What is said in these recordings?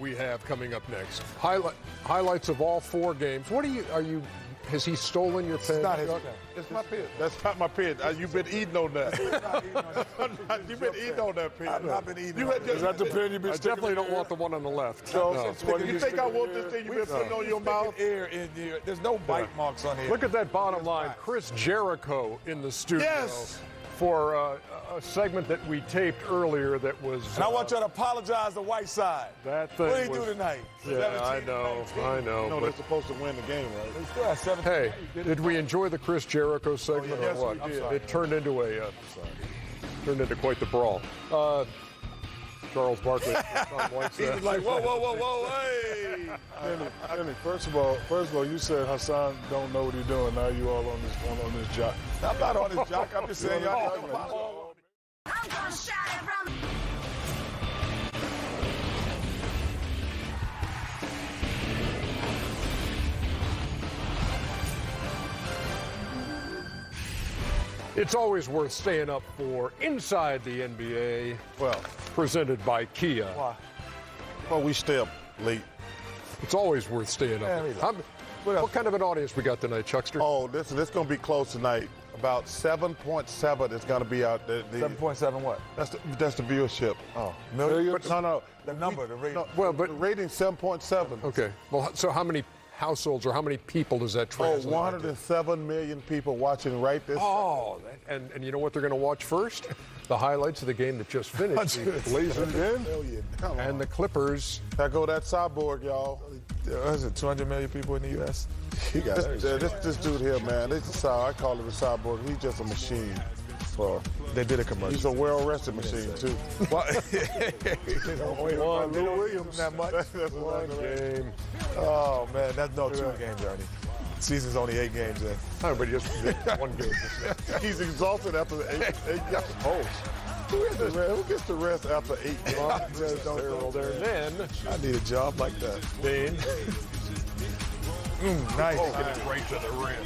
we have coming up next. Highlights of all 4 games. What are you? Has he stolen your pen? It's not his pen. It's my pen. That's not my pen. You've been eating on that. You've been eating on that pen. I've not been eating on that. Is that the pen you've been I definitely don't want the one on the left. No. You think I want this thing you've been putting on your mouth? Air in here. There's no bite marks on here. Look at that bottom line. Chris Jericho in the studio. Yes. For a segment that we taped earlier that was... And I want you to apologize to Whiteside. That thing What did he do tonight? Yeah, I know. No, they're supposed to win the game, right? They still have 17. Hey, did we enjoy the Chris Jericho segment yes, or what? we did. It turned into quite the brawl. Charles Barkley. He was like, whoa, hey. Kenny, first of all, you said Hassan don't know what he's doing. Now you all on this jock. I'm not on his jock. I'm just saying y'all. I'm gonna shout it from. It's always worth staying up for Inside the NBA. Well, presented by Kia. why? Well, we stay up late. It's always worth staying up. What kind of an audience we got tonight, Chuckster? Oh, this is going to be close tonight. About 7.7 is going to be out there. 7.7 what? That's the viewership. Oh, million? No. The number, the rating. No, Well, but- the rating 7.7. Okay. Well, so how many households or how many people does that translate? 107 million people watching right this. Oh, and you know what they're going to watch first? The highlights of the game that just finished. The Blazers and the Clippers. There go that cyborg, y'all. Is it 200 million people in the U.S.? This dude here, man. I call him a cyborg. He's just a machine. Well, They did a commercial. he's a well-rested machine too. One, Lou Williams, that much. One Game. Oh, man, that's no 2 games, Ernie. Season's only 8 games in. Everybody just one game. He's exhausted after the 8 games. Who gets the rest after 8 games? Well, there. Then I need a job like that. Dean. Nice. Getting right to the rim.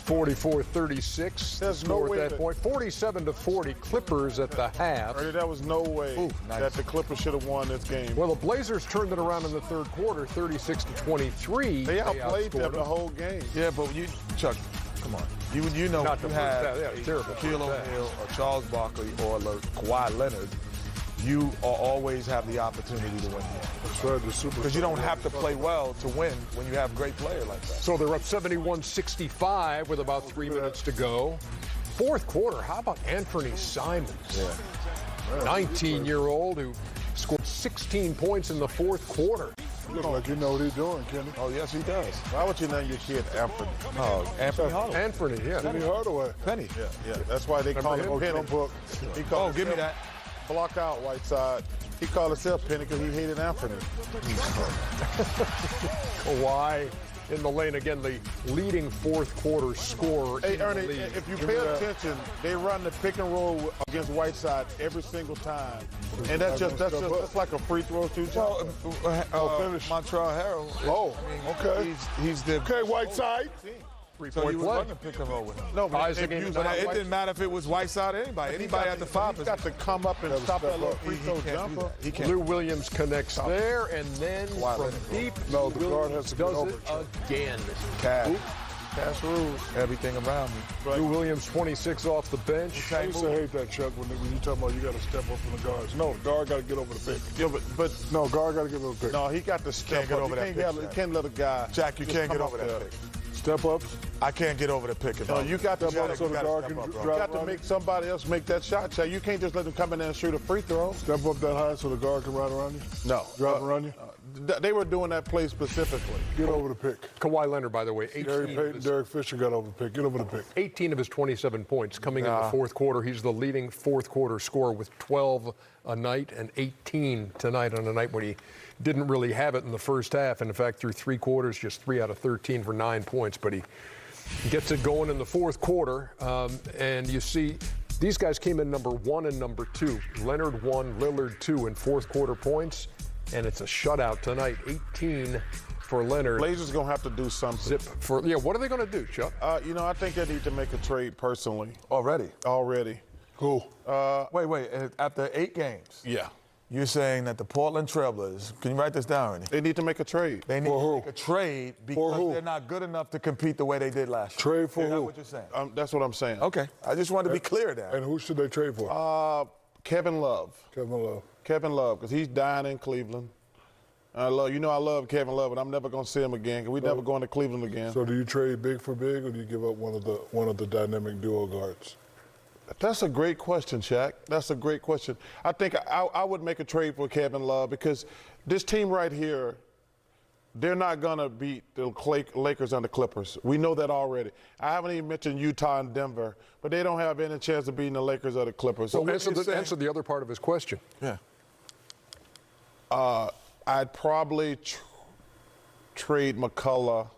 44-36. There's no Score way at that point. 47-40. Clippers at the half. Ernie, there was no way nice. that the Clippers should have won this game. Well, the Blazers turned it around in the third quarter, 36-23. They outplayed them outscored the whole game. Yeah, but Chuck, come on. You know Not you the have first half, yeah, terrible Shaquille first half. O'Neal or Charles Barkley or Kawhi Leonard, you always have the opportunity to win because you don't have to play well to win when you have a great player like that. So they're up 71-65 with about 3 minutes to go. Fourth quarter, how about Anthony Simons? Yeah. 19-year-old who scored 16 points in the fourth quarter. You look like you know what he's doing, Kenny. Oh, yes, he does. Why would you name your kid Anthony? Oh, Anthony Hardaway. Anthony, yeah. Kenny Hardaway. Penny. Yeah. That's why they call him him? Penny. Book. He called Give me himself- that. Block out, Whiteside. He called himself Penny because he hated Anthony. Kawhi in the lane again, the leading fourth quarter scorer. Hey, in the Ernie, league. if you pay attention, they run the pick and roll against Whiteside every single time, and that's like a free throw too. Well, finish. Montreal Harrell. Oh, okay. He's the Okay, Whiteside. so you three-point was play. running pick and roll with him. No, but Isaac they ain't use not it. It didn't matter if it was Whiteside or anybody. Anybody at the 5 He's got to come up and stop that little free throw jumper. He can't. Lou Williams connects there, and then from Leonard. deep, No, the guard Williams has to get does over it it. again. Pass rules. Everything around me. Lou Williams, 26 off the bench. I used to hate that, Chuck, when you talking about you got to step up from the guards. No, the guard got to get over the pick. Yeah, but No, guard got to get over the pick. no, he got to step get up. over You that can't pick, you can't let a guy. Jack, you just can't come get up over that there. pick. Step ups. I can't get over the pick. No, you got to Step up so the guard can You drive got to around make you. somebody else make that shot. Jack. You can't just let them come in there and shoot a free throw. Step up that high so the guard can ride around you. No, Drive around you. They were doing that play specifically. Get over the pick. Kawhi Leonard, by the way, Gary Payton, Derek Fisher got over the pick. Get over the pick. 18 of his 27 points coming in the fourth quarter. He's the leading fourth quarter scorer with 12 a night and 18 tonight on a night when he didn't really have it in the first half. And in fact, through 3 quarters, just 3 out of 13 for 9 points. But he gets it going in the fourth quarter. And you see these guys came in number 1 and number 2. Leonard 1, Lillard 2 in fourth quarter points. And it's a shutout tonight, 18 for Leonard. Blazers gonna have to do something. Zip for what are they going to do, Chuck? I think they need to make a trade personally. Already. Already. Cool. Wait. After 8 games. Yeah. You're saying that the Portland Trailblazers, can you write this down, Ernie? They need to make a trade. They need to make a trade because who? they're not good enough to compete the way they did last year. Trade for Is that who? what you're saying? That's what I'm saying. Okay. I just wanted to be clear there. And who should they trade for? Kevin Love. Kevin Love. Because he's dying in Cleveland. I love Kevin Love, and I'm never going to see him again because we're never going to Cleveland again. So do you trade big for big, or do you give up one of the dynamic duo guards? That's a great question, Shaq. That's a great question. I think I would make a trade for Kevin Love because this team right here, they're not going to beat the Lakers and the Clippers. We know that already. I haven't even mentioned Utah and Denver, but they don't have any chance of beating the Lakers or the Clippers. So answer the other part of his question. Yeah. I'd probably trade McCullough.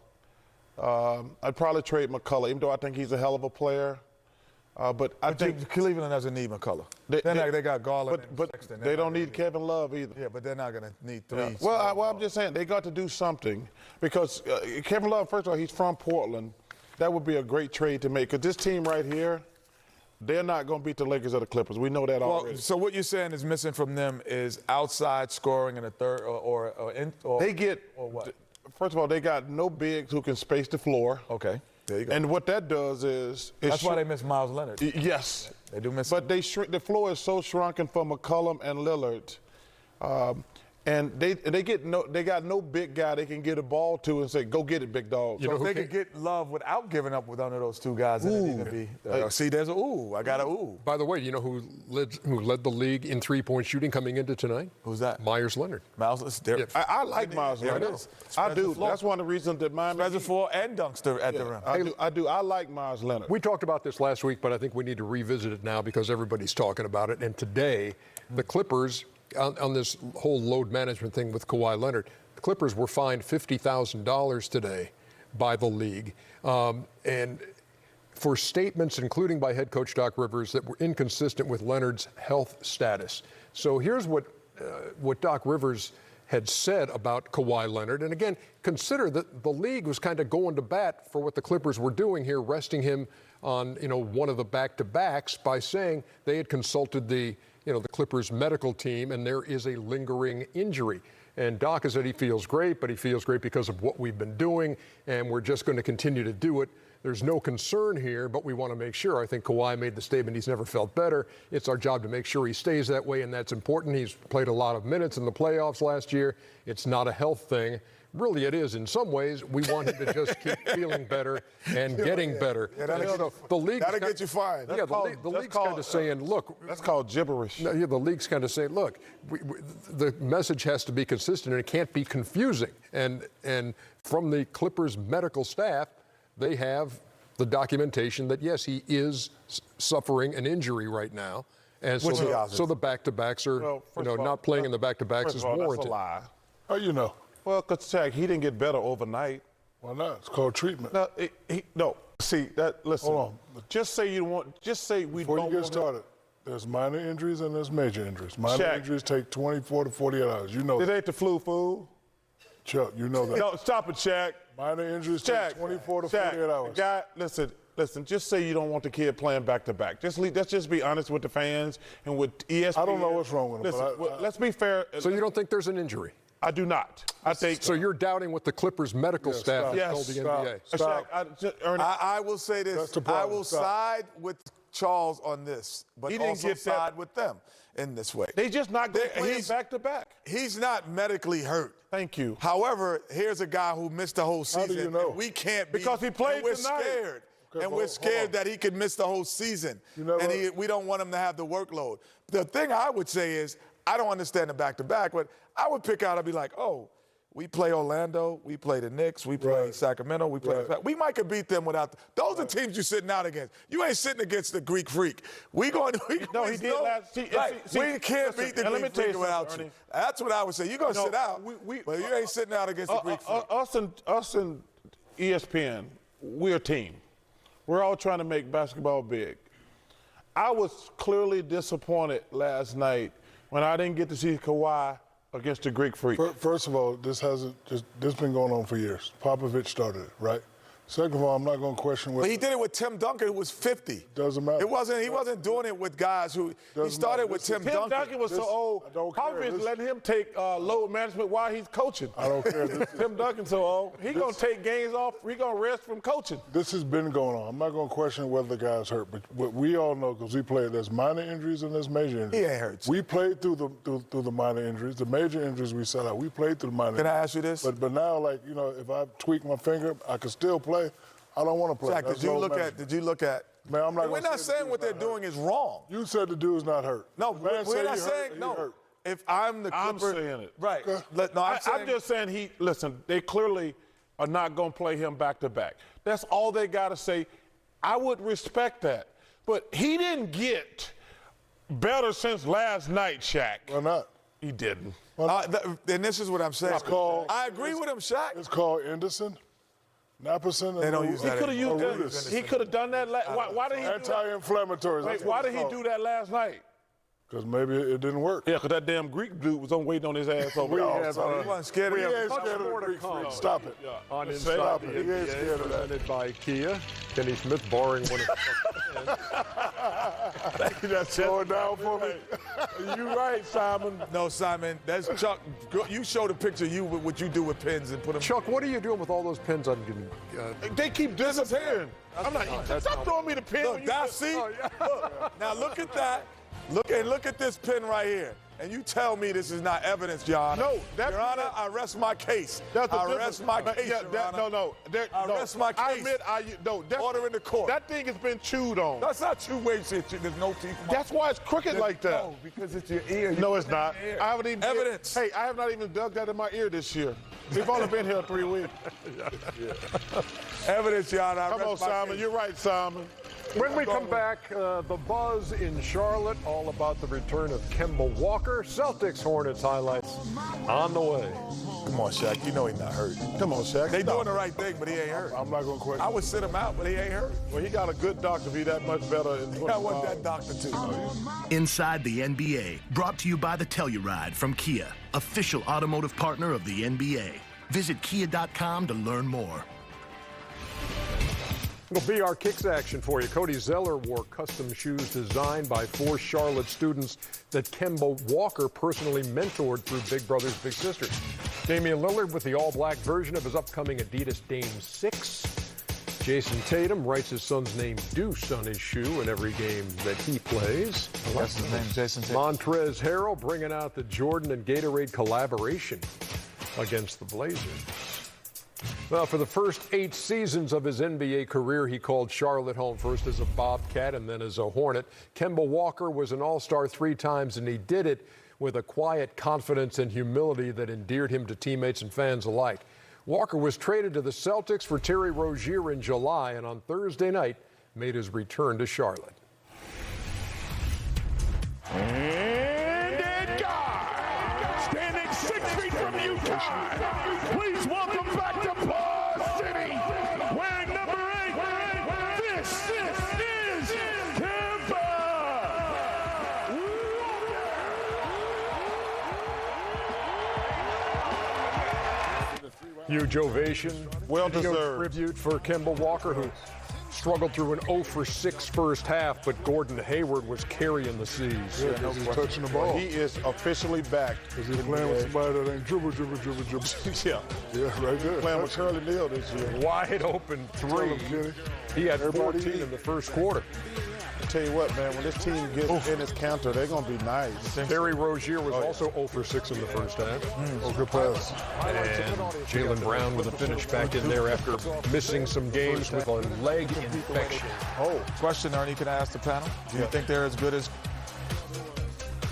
Even though I think he's a hell of a player. But I think Cleveland doesn't need McCullough. They got Garland but and Sexton. they don't need Kevin Love either. Yeah, but they're not going to need three. Well, I'm just saying they got to do something because Kevin Love, first of all, he's from Portland. That would be a great trade to make because this team right here, they're not going to beat the Lakers or the Clippers. We know that already. So what you're saying is missing from them is outside scoring in the third or what? First of all, they got no bigs who can space the floor. Okay, there you go. And what that does is that's why they miss Miles Leonard. Yes, they do miss. But they shrink. The floor is so shrunken for McCollum and Lillard. And they got no big guy they can get a ball to and say, go get it, big dog. So if they could get Love without giving up with one of those two guys, then it would be. See, there's a ooh. I got a ooh. By the way, you know who led the league in three-point shooting coming into tonight? Who's that? Myers Leonard. Miles. Yeah. I like Miles Leonard. I do. That's one of the reasons that Miami. Spreads the floor and dunks at the rim. I do. I like Miles Leonard. We talked about this last week, but I think we need to revisit it now because everybody's talking about it. And today, the Clippers, on this whole load management thing with Kawhi Leonard, the Clippers were fined $50,000 today by the league. And for statements, including by head coach Doc Rivers, that were inconsistent with Leonard's health status. So here's what Doc Rivers had said about Kawhi Leonard. And again, consider that the league was kind of going to bat for what the Clippers were doing here, resting him on, one of the back-to-backs by saying they had consulted the Clippers medical team and there is a lingering injury. And Doc has said he feels great, but he feels great because of what we've been doing, and we're just going to continue to do it. There's no concern here, but we want to make sure. I think Kawhi made the statement he's never felt better. It's our job to make sure he stays that way, and that's important. He's played a lot of minutes in the playoffs last year. It's not a health thing. Really, it is in some ways. We want him to just keep feeling better and getting better. Yeah, the league that'll get you fired. Yeah, the league's kind of saying, look. That's called gibberish. No, yeah, the league's kind of saying, look, the message has to be consistent and it can't be confusing. And from the Clippers medical staff, they have the documentation that, yes, he is suffering an injury right now. And so the back-to-backs are, not playing in the back-to-backs is warranted. That's a lie. How you know? Well, because Shaq, he didn't get better overnight. Why not? It's called treatment. No. See that? Listen. Hold on. Just say you want. Just say we Before don't. you get started, there's minor injuries and there's major injuries. Minor injuries take 24 to 48 hours. You know It that. ain't the flu, fool. Chuck, you know that. No, stop it, Shaq. Minor injuries take 24 to 48 hours. Guy, listen. Just say you don't want the kid playing back to back. Let's just be honest with the fans and with ESPN. I don't know what's wrong with him. Listen, let's be fair. So you don't think there's an injury? I do not. I think so. You're doubting what the Clippers medical staff has told the NBA. Stop. I will say this. That's the problem. I will side with Charles on this, but He didn't also get that- side with them in this way. They just not going to play He's- back to back. He's not medically hurt. Thank you. However, here's a guy who missed the whole season. do you know? And we can't be, Because he played and we're tonight. scared. Okay, and but we're hold scared on. that he could miss the whole season. You know and what? we don't want him to have the workload. The thing I would say is, I don't understand the back-to-back, but I would pick out, I'd be like, oh, we play Orlando, we play the Knicks, we play Right. Sacramento, we play. Right. We might could beat them without. Those are teams you're sitting out against. You ain't sitting against the Greek Freak. No, he did last. We See, can't listen, beat the and let me Greek tell you Freak without something, you. Ernie. That's what I would say. You're gonna sit out, but you ain't sitting out against the Greek Freak. Us and ESPN, we're a team. We're all trying to make basketball big. I was clearly disappointed last night when I didn't get to see Kawhi against the Greek Freak. First of all, this been going on for years. Popovich started it, right? Second of all, I'm not going to question what. But he did it with Tim Duncan, who was 50. Doesn't matter. He wasn't doing it with guys who. He started with Tim Duncan. Tim Duncan was so old. Popovich letting him take load management while he's coaching. I don't care. Tim Duncan's so old. He's going to take games off. He's going to rest from coaching. This has been going on. I'm not going to question whether the guy's hurt, but what we all know, because we played, there's minor injuries and there's major injuries. He ain't hurt. We played through the minor injuries. The major injuries we set out. We played through the minor. Can I ask you this? But now, like, you know, if I tweak my finger, I can still play. I don't want to play. Jack, did you look at? Man, I'm not We're gonna not say the saying what they're dude's not doing is wrong. You said the dude's not hurt. No, The man we're said not he saying hurt, no. he hurt. If I'm the I'm Clipper, saying it. right? Okay. No, I'm just saying listen, they clearly are not going to play him back to back. That's all they got to say. I would respect that. But he didn't get better since last night, Shaq. Why not? He didn't. and this is what I'm saying. It's called- I agree with him, Shaq. It's called Anderson, Naperson. They don't use He that could have anymore. used that. He could have done that. Why did he do that? Anti-inflammatories. Wait, why did he do that last night? Because maybe it didn't work. Yeah, because that damn Greek dude was on waiting on his ass over We there. have, He wasn't scared of He him. ain't scared of the Greek freak. Stop it. On Stop Inside it. the He ain't NBA, scared of that. presented by Kia. Kenny Smith borrowing one of That's Slow it down for me. You right, Simon. No, Simon, that's Chuck. You show the picture with what you do with pins and put them. Chuck, what are you doing with all those pins on you? They keep disappearing. I'm not. that's Stop not- throwing me the pin. Look, when you that, see? Look, now look at that. Look at this pin right here. And you tell me this is not evidence, Your Honor. No, that's Your Honor, because- I rest my case. That's the I difference. rest my case, Yeah, Your Honor. no. I rest my I case. admit, Order in the court. That thing has been chewed on. That's not two ways. There's no teeth. That's why it's crooked like that. No, because it's your ear. No, it's not. I haven't even Evidence. Hey, I have not even dug that in my ear this year. We've only been here 3 weeks. Evidence, Your Honor. I Come on, rest my Simon. case. You're right, Simon. When we come back, the buzz in Charlotte, all about the return of Kemba Walker. Celtics Hornets highlights on the way. Come on, Shaq. You know he's not hurt. Come on, Shaq. They Stop. doing the right thing, but he ain't hurt. I'm not going to question. I would sit him out, but he ain't hurt. Well, he got a good doctor to be that much better in I want 25. that doctor too. Inside the NBA, brought to you by the Telluride from Kia, official automotive partner of the NBA. Visit kia.com to learn more. It'll be our kicks action for you. Cody Zeller wore custom shoes designed by 4 Charlotte students that Kemba Walker personally mentored through Big Brothers Big Sisters. Damian Lillard with the all-black version of his upcoming Adidas Dame 6. Jason Tatum writes his son's name Deuce on his shoe in every game that he plays. That's his name, Jason Tatum. Montrezl Harrell bringing out the Jordan and Gatorade collaboration against the Blazers. Well, for the first 8 seasons of his NBA career, he called Charlotte home, first as a Bobcat and then as a Hornet. Kemba Walker was an All-Star 3 times, and he did it with a quiet confidence and humility that endeared him to teammates and fans alike. Walker was traded to the Celtics for Terry Rozier in July, and on Thursday night made his return to Charlotte. And at guard, standing 6 feet from Utah, please welcome back to Paul City, wearing number 8, this is Kemba Huge ovation. Well Video deserved. tribute for Kemba Walker, who struggled through an 0-for-6 first half, but Gordon Hayward was carrying the seas. Yeah, because he's touching the ball. He is officially back. Because he's playing with somebody that ain't dribble. Yeah. Yeah, right there. Playing with Shirley Neal this year. Wide open three. him, Kenny. He had Everybody 14 eat. in the first quarter. I tell you what, man, when this team gets in its counter, they're going to be nice. Terry Rozier was also 0-for-6 in the first half. Oh, good pass. And Jaylen Brown with a finish back in there after missing some games with a leg infection. Oh, question, Ernie, can I ask the panel? Do you think they're as good as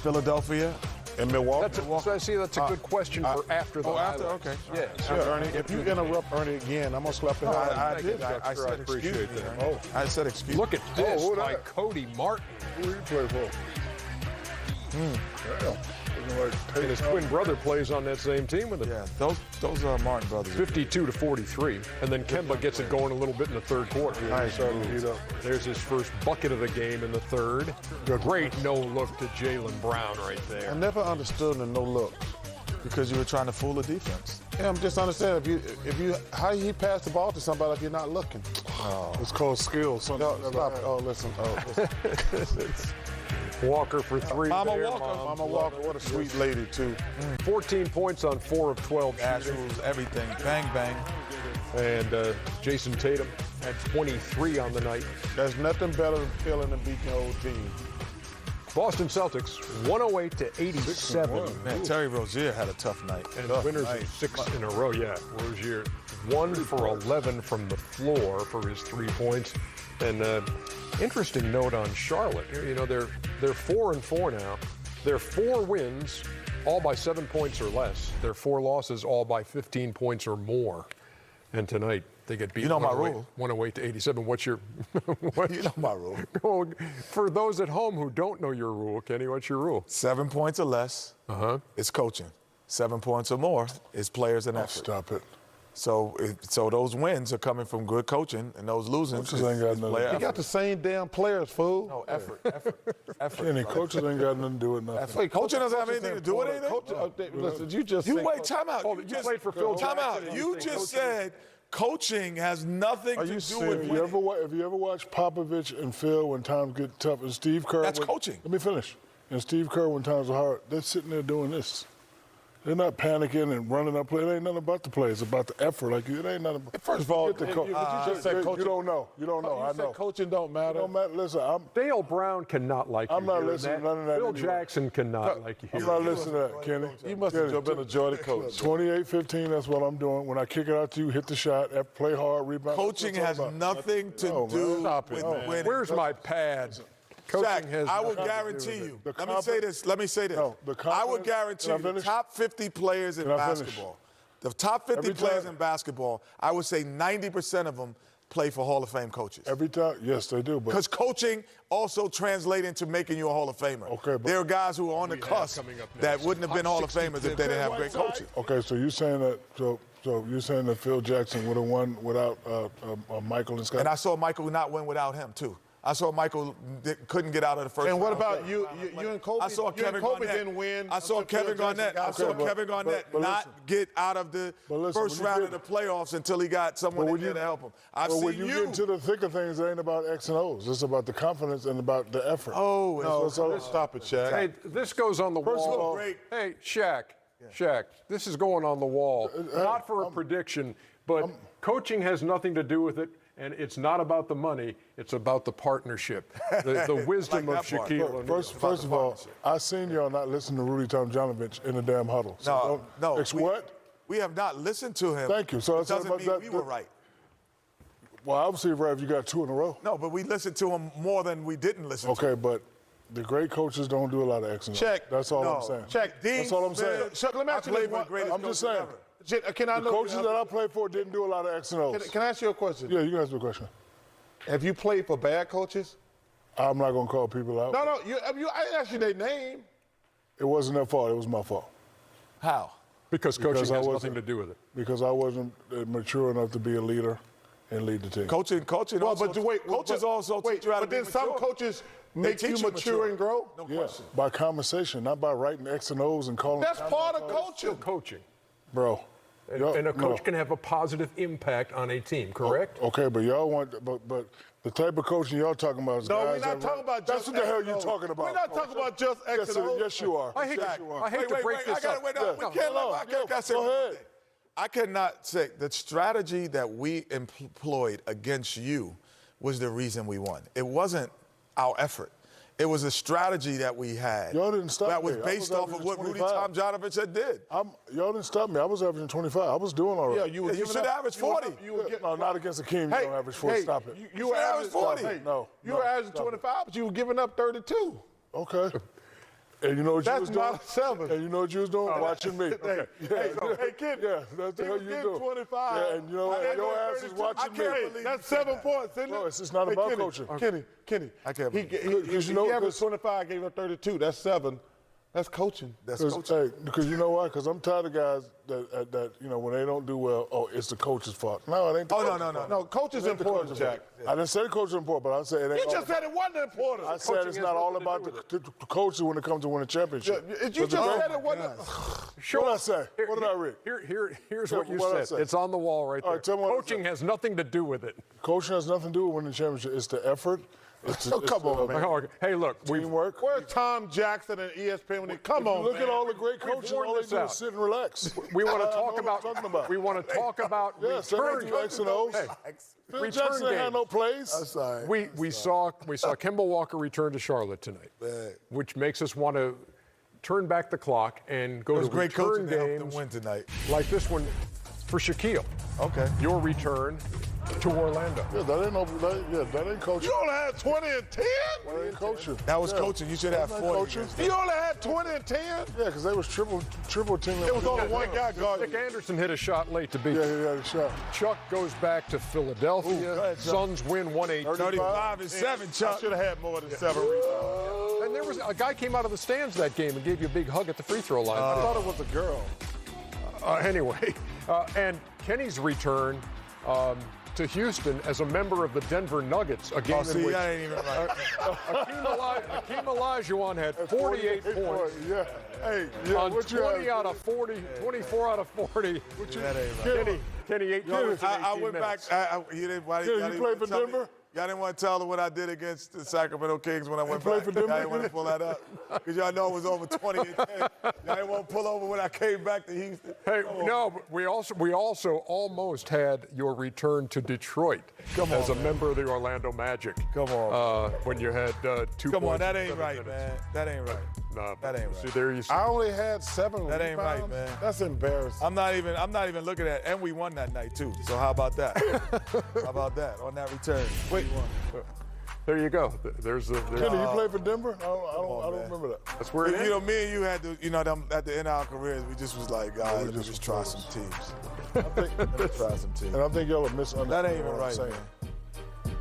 Philadelphia? In Milwaukee. So I see that's a good question for after the after, highlights. okay. Yes. Yeah, Ernie, if you interrupt Ernie again, I'm going to slap the hell out I of you. did. I Sure, I said excuse appreciate me. that. Ernie. I said excuse Look at this who by that? Cody Martin. Who you play for? Damn. Looking like And his Tatum. twin brother plays on that same team with him. Yeah, those are Martin brothers. 52-43. And then Kemba gets it going a little bit in the third quarter. Nice Starting to heat up. There's his first bucket of the game in the third. Great no-look to Jaylen Brown right I there. never understood the no look. Because you were trying to fool the defense. Yeah, I'm just understanding how he passed the ball to somebody if you're not looking. It's called skill. Something No, stop. Oh, listen. listen. Walker for 3 Mama there. Walker. Mama Walker. What a sweet lady, too. 14 points on 4 of 12 Dash shooting. rules, everything. Bang, bang. And Jason Tatum had 23 on the night. There's nothing better than feeling and beating your old team. Boston Celtics 108 to 87. Man, Terry Rozier had a tough night. And winners of 6 in a row. Yeah, Rozier 1 for 11 from the floor for his 3 points. And interesting note on Charlotte. You know, they're 4-4 now. Their 4 wins, all by 7 points or less. Their 4 losses, all by 15 points or more. And tonight they get beat. You know my rule. 108 to 87. What's your? You know my rule. Well, for those at home who don't know your rule, Kenny, what's your rule? 7 points or less is coaching. 7 points or more is players and effort. Stop it. So those wins are coming from good coaching, and those losings Coaches ain't got is nothing. player You effort. got the same damn players, fool. No, effort. Kenny, coaches ain't got nothing to do with nothing. Wait, Coaching doesn't have anything to do with anything? Listen, you just You said wait, time out. Oh, you played for Phil Time out. Jackson. You just said coaching has nothing to do with Have you ever watched Popovich and Phil when times get tough? And Steve Kerr. That's coaching. Let me finish. And Steve Kerr when times are hard, they're sitting there doing this. They're not panicking and running up play. It ain't nothing about the play. It's about the effort. Like it ain't nothing. First of all, Forget the coach. you just said coaching. You don't know. You don't know. You I said know. coaching don't matter. Don't matter. Listen, Dale Brown cannot like you. I'm not hearing listening to none of that Phil anyway. Jackson cannot like you. I'm hearing not listening to that, Kenny. You must have been a Jordan coach. 28-15, that's what I'm doing. When I kick it out to you, hit the shot, play hard, rebound. Coaching has nothing to do with winning. Where's my pad? Coaching Shaq, has I will nothing to do guarantee with you. it. Let me say this. No, the I would confidence- guarantee Can I you the finish? top 50 players in Can I finish? basketball. The top 50 Every players time- in basketball, I would say 90% of them play for Hall of Fame coaches. Every time, yes, they do. Because coaching also translates into making you a Hall of Famer. Okay, but- there are guys who are on the cusp coming up that next. wouldn't have been Hall of Famers if they didn't have great coaching. Okay, so you're saying that so you're saying that Phil Jackson would have won without Michael and Scott? And I saw Michael not win without him, too. I saw Michael couldn't get out of the first And what round. about you and Kobe? I saw you Kevin and Kobe Garnett. didn't win. I saw until Kevin Phil Jackson Garnett. got I saw hurt. Kevin Garnett but not listen. get out of the But listen, first when you round of get- the playoffs until he got someone in there to help him. I've But seen when you get into the thick of things, it ain't about X and O's. It's about the confidence and about the effort. Oh, No, So- stop it, Shaq. Hey, this goes on the First of wall. all- Great. Hey, Shaq, this is going on the wall. Not for a prediction, but coaching has nothing to do with it, and it's not about the money. It's about the partnership, the wisdom like of that part. Shaquille. and- First of all, I seen y'all not listen to Rudy Tomjanovich in the damn huddle. So No. What? We have not listened to him. Thank you. So it that's doesn't about mean that- we were right. Well, obviously, right, if you got 2 in a row. No, but we listened to him more than we didn't listen to. Okay, but the great coaches don't do a lot of X and O's. Check. That's all No. I'm saying. Check. That's all I'm saying. Chuck, let me ask you I this played with one. greatest I'm just coaches saying. ever. Can I The know? coaches that I played for didn't do a lot of X and O's. Can I ask you a question? Yeah, you can ask me a question. Have you played for bad coaches? I'm not going to call people out. No. I didn't ask you their name. It wasn't their fault. It was my fault. How? Because coaching Because I has wasn't- nothing to do with it. Because I wasn't mature enough to be a leader and lead the team. Coaching Well, also, but wait. coaches but, also wait, teach you how to but be then some mature. coaches They make teach you mature and grow. No Yeah, question. by conversation, not by writing X and O's and calling. That's part of Still coaching. coaching. Bro. And, y'all- and a coach no. can have a positive impact on a team, correct? Okay, but y'all want, but the type of coaching y'all talking about is No, guys we're not that talking about That's just what the hell X and you're O's. talking about. We're not talking about just X Yes, and O's. yes, you are. I hate Yes, to- you are. I hate to break this I up. wait, No, we no, can't no, I can't say go one ahead. thing. I cannot say the strategy that we employed against you was the reason we won. It wasn't our effort. It was a strategy that we had. Y'all didn't stop that was me. I based was off of averaging what Rudy 25. Tomjanovich had did. Y'all didn't stop me. I was averaging 25. I was doing all right. Yeah, you were Yeah, you giving should up- average you were 40. up- you were get- No, not against a team. You Hey, don't average 40. hey, Stop it. You were should average averaging 40. Hey, No, you no, were averaging stop it. 25, but you were giving up 32. Okay. And you know what That's you was doing? not a 7. And you know what you was doing? Watching me. Okay. Hey, kid. Yeah, that's the He hell was you getting do. 25. Yeah, and you know what? I Your gave ass is 32. watching I can't me. believe that's 7 points, isn't it? No, it's not about Kenny, coaching. Kenny. I can't He believe Because you know- averaged 25, gave up 32. That's 7. That's coaching. That's Because, coaching. because you know why? Because I'm tired of guys that when they don't do well, oh, it's the coach's fault. No, it ain't the coach's fault. No, coach is It ain't the important, coach's Jack. fault. I didn't say the coach is important, but I said it ain't. You just said it wasn't important. I said it's not all about the coaches when it comes to winning championship. You just said it wasn't. What did I say? What did I read? Here's what you What'd I said. say? It's on the wall right All there. right, tell me what I Coaching said. has nothing to do with it. Coaching has nothing to do with winning the championship. It's the effort. Come on, man. Hey, look, Teamwork. Where's Tom Jackson and ESPN when they come on, Look man. at all the great coaches. worn All they this do out. is sit and relax. we want to I know talk what I'm about. talking about. We want to talk about Yes, they return don't do X and O's. Hey, Phil return Jackson ain't had games. no plays. We saw Kemba Walker return to Charlotte tonight, which makes us want to turn back the clock and go It was to great return coaching to help them games win tonight. like this one for Shaquille. Okay. Your return to Orlando. Yeah, that ain't coaching. You only had 20 and 10? That ain't coaching. That was coaching. You should have That's 40. coaching. You only had 20 and 10? Yeah, because they was triple team. It was only one guy guarding. Nick Anderson hit a shot late to beat Yeah, you. he had a shot. Chuck goes back to Philadelphia. go ahead, Chuck. Suns win 118. 35 and 7, I Chuck. should have had more than 7 rebounds. And there was a guy came out of the stands that game and gave you a big hug at the free throw line. I thought it was a girl. Anyway, and Kenny's return to Houston as a member of the Denver Nuggets, a game Oh, in see, which that ain't even right. Hakeem Olajuwon had 48 points. Yeah. Hey, yeah, On what you 20 had? out of 40, 24 out of 40. That ain't right. Kenny 8 points in 18 I went minutes. back. You didn't, why, Yeah, y'all you didn't played wanna for tell me- Denver? Y'all didn't want to tell them what I did against the Sacramento Kings when I went played back. for Denver? Y'all didn't want to pull that up. Because y'all know it was over 20 and 10. Y'all didn't want to pull over when I came back to Houston. Hey, no, but we also almost had your return to Detroit as a member of the Orlando Magic. Come on. When you had 2 Come points. on, that in ain't 7 right, minutes. man. That ain't right. No, That ain't see, right. there you see. I only had 7 That ain't right, rebounds. man. That's embarrassing. I'm not even looking at, and we won that night too. So how about that? How about that on that return? Wait, There you go. There's Kenny, you played for Denver? I don't man. remember that. that's where it You is. know, me and you had to, them at the end of our careers, we just was like, let me just try some teams. Let me try some teams. And I think y'all are misunderstanding That ain't even what I'm right, saying. man.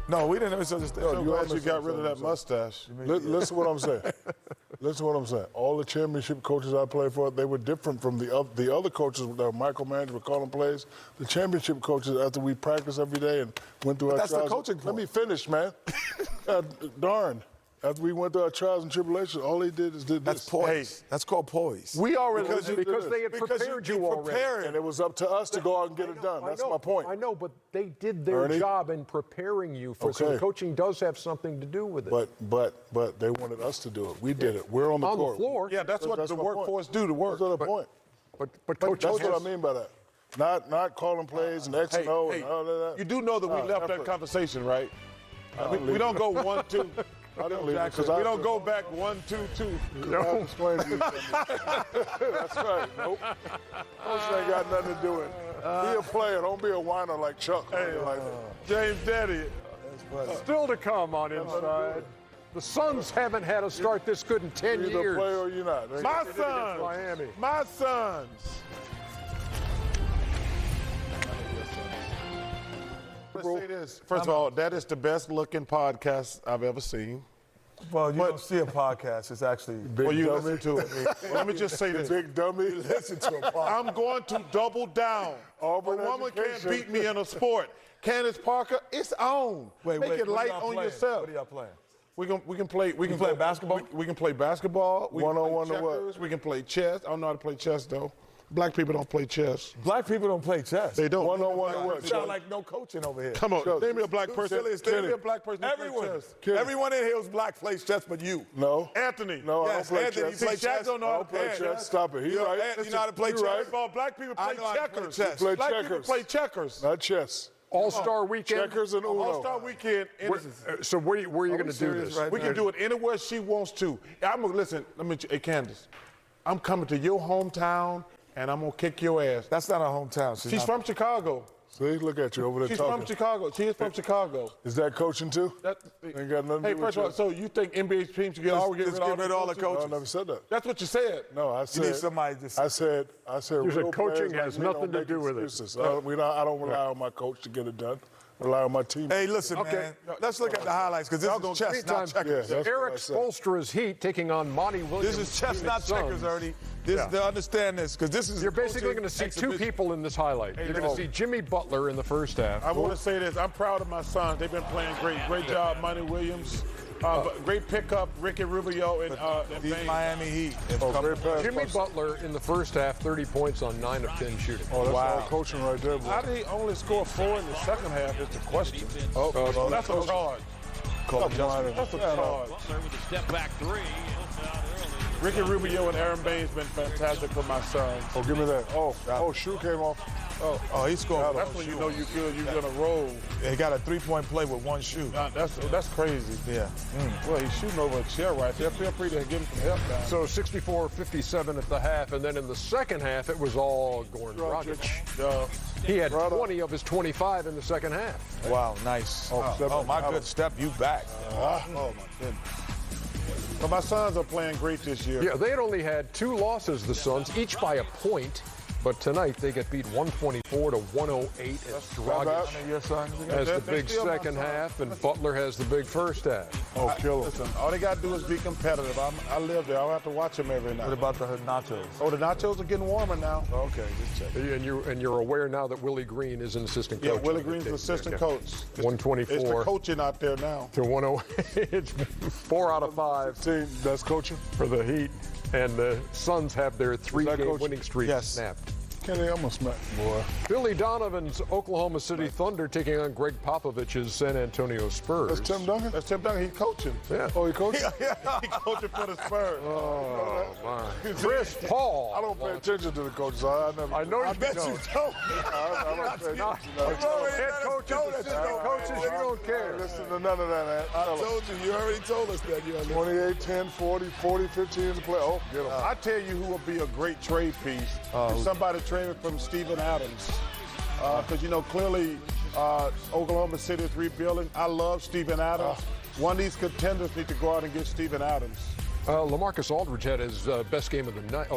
No, we didn't misunderstand. I'm glad you got rid of that mustache. Listen what I'm saying. Listen what I'm saying. All the championship coaches I played for, they were different from the other coaches that were micromanagers, were calling plays. The championship coaches, after we practiced every day and went through our that's the trials. coaching Let part. me finish, man. Darn. After we went through our trials and tribulations, all they did is did That's this. poise. That's called poise. We already Because they had prepared you already. preparing. And it was up to us to go out and get it done. That's my point. I know, but they did their Ernie? job in preparing you for. So Okay. coaching does have something to do with it. But they wanted us to do it. We did it. We're on the On the court. floor. Yeah, that's what the my point. workforce do to work. That's the point. But coaching That's what has- I mean by that. Not calling plays and X and O and all of that. You do know that we left that effort. conversation, right? We leave don't it. go 1-2. I didn't leave it Jackson, because we don't go back 1-2-2. No. Explain to you something. That's right. Nope. Coach ain't got nothing to do with it. Be a player. Don't be a whiner like Chuck. James Daddy. Still to come on Inside. The Suns haven't had a start this good in 10 You're either a years. player or you're not. My against sons. Miami. My sons. Let's say this. First of all, that is the best looking podcast I've ever seen. Well, you don't see a podcast. It's actually Big Well, you dummy. listen to it. Well, let me just say this. Big dummy. listen to a podcast. I'm going to double down. Auburn a woman can't education. beat me in a sport. Candace Parker, it's on. Make it what light are y'all on playing? yourself. What are y'all playing? We can play. We can play basketball? We can play basketball. We can One-on-one play to what? checkers. We can play chess. I don't know how to play chess though. Black people don't play chess. Black people don't play chess. They don't. One-on-one to You what? sound like no coaching over here. Come on, Chuck, name me a black person. Silly as Name me Kenny. a black person. that play Everyone. chess. Kenny. Everyone in here is black plays chess, but you. No. Anthony. No, Yes, I don't play Anthony, chess. you play See, Shaq chess? don't know I how don't to play play chess. Stop it. He's You're right. right. You know how to play You're chess? right. First of all, black people I play know how to play checkers. chess. Play Black people checkers. play checkers. Not chess. All-Star weekend. Checkers and Uno. All-Star weekend. So where are you going to do serious this? right We can do it anywhere she wants to. I'm gonna listen. Let me. Hey, Candace, I'm coming to your hometown and I'm gonna kick your ass. That's not our hometown. She's from Chicago. See, look at you over there She's talking. from Chicago. She is from Chicago. Is that coaching too? That, Ain't got nothing to hey, do first with of all, so you think NBA teams should get all Just get rid of all the No, I coaches. never said that. That's what you said. No, I You said. need somebody to I said. You said real coaching players has like me nothing don't to make do with it. excuses. I don't rely on my coach to get it done. rely on my team. Hey, listen, Okay. man. Let's look at the highlights because this is chess, not checkers. Yeah, that's Eric what I said. Spoelstra's Heat taking on Monty Williams. This is chess, not Phoenix checkers, Suns. Ernie. Yeah. To understand this, because this is You're basically coaching going to see two exhibition. people in this highlight. You're going to see Jimmy Butler in the first half. I want to say this. I'm proud of my sons. They've been playing great. Great job, Monty Williams. Great pickup, Ricky Rubio and These Bain. Miami Heat. Great pass. Jimmy Butler in the first half, 30 points on 9 of 10 shooting. Oh, that's Wow. all coaching right there, boy. How did he only score 4 in the second half is the question. That's a charge. That's a charge. With a step back three. Ricky Rubio and Aaron Bain's been fantastic for my sons. Oh, give me that. Oh, shoe came off. Oh, he scored. That's when you know you feel you're gonna roll. He got a three-point play with one shoe. That's crazy. Yeah. Well, he's shooting over a chair right there. Feel free to give him some help now. So 64-57 at the half, and then in the second half, it was all Goran Dragic. He had 20 of his 25 in the second half. Wow, nice. Oh, my good step, you back. Oh my goodness. But my sons are playing great this year. Yeah, they had only had 2 losses, the Suns, each by a point. But tonight they get beat 124 to 108 as Dragic Your son? has the They're big still my second sons. half, and Butler has the big first half. Oh, kill him. Listen, all they got to do is be competitive. I live there. I'll have to watch them every night. What about the nachos? Oh, the nachos are getting warmer now. Okay, just check. And you're aware now that Willie Green is an assistant coach. Yeah, Willie Green's the assistant coach. It's the 124 coaching out there now. to 108. It's 4 out of 5 Team that's coaching. for the Heat, and the Suns have their 3-game coach? winning streak Yes. snapped. Kenny, I'm gonna smack boy. Billy Donovan's Oklahoma City Thunder taking on Greg Popovich's San Antonio Spurs. That's Tim Duncan. That's Tim Duncan. He's coaching. Yeah. Oh, he coaching. He's coaching for the Spurs. Oh, my. Chris Paul. I don't pay attention to the coaches. I never. I know I you bet don't. you don't. I don't pay attention. Head coaches, assistant coaches, you don't care. Listen to none of that, man. I told you. You already told us that. You 28, 10, 40, 40, 15 in the play. Oh, get him. I tell you who would be a great trade piece. If somebody traded from Steven Adams. Because, you know, clearly Oklahoma City is rebuilding. I love Steven Adams. One of these contenders need to go out and get Steven Adams. LaMarcus Aldridge had his best game of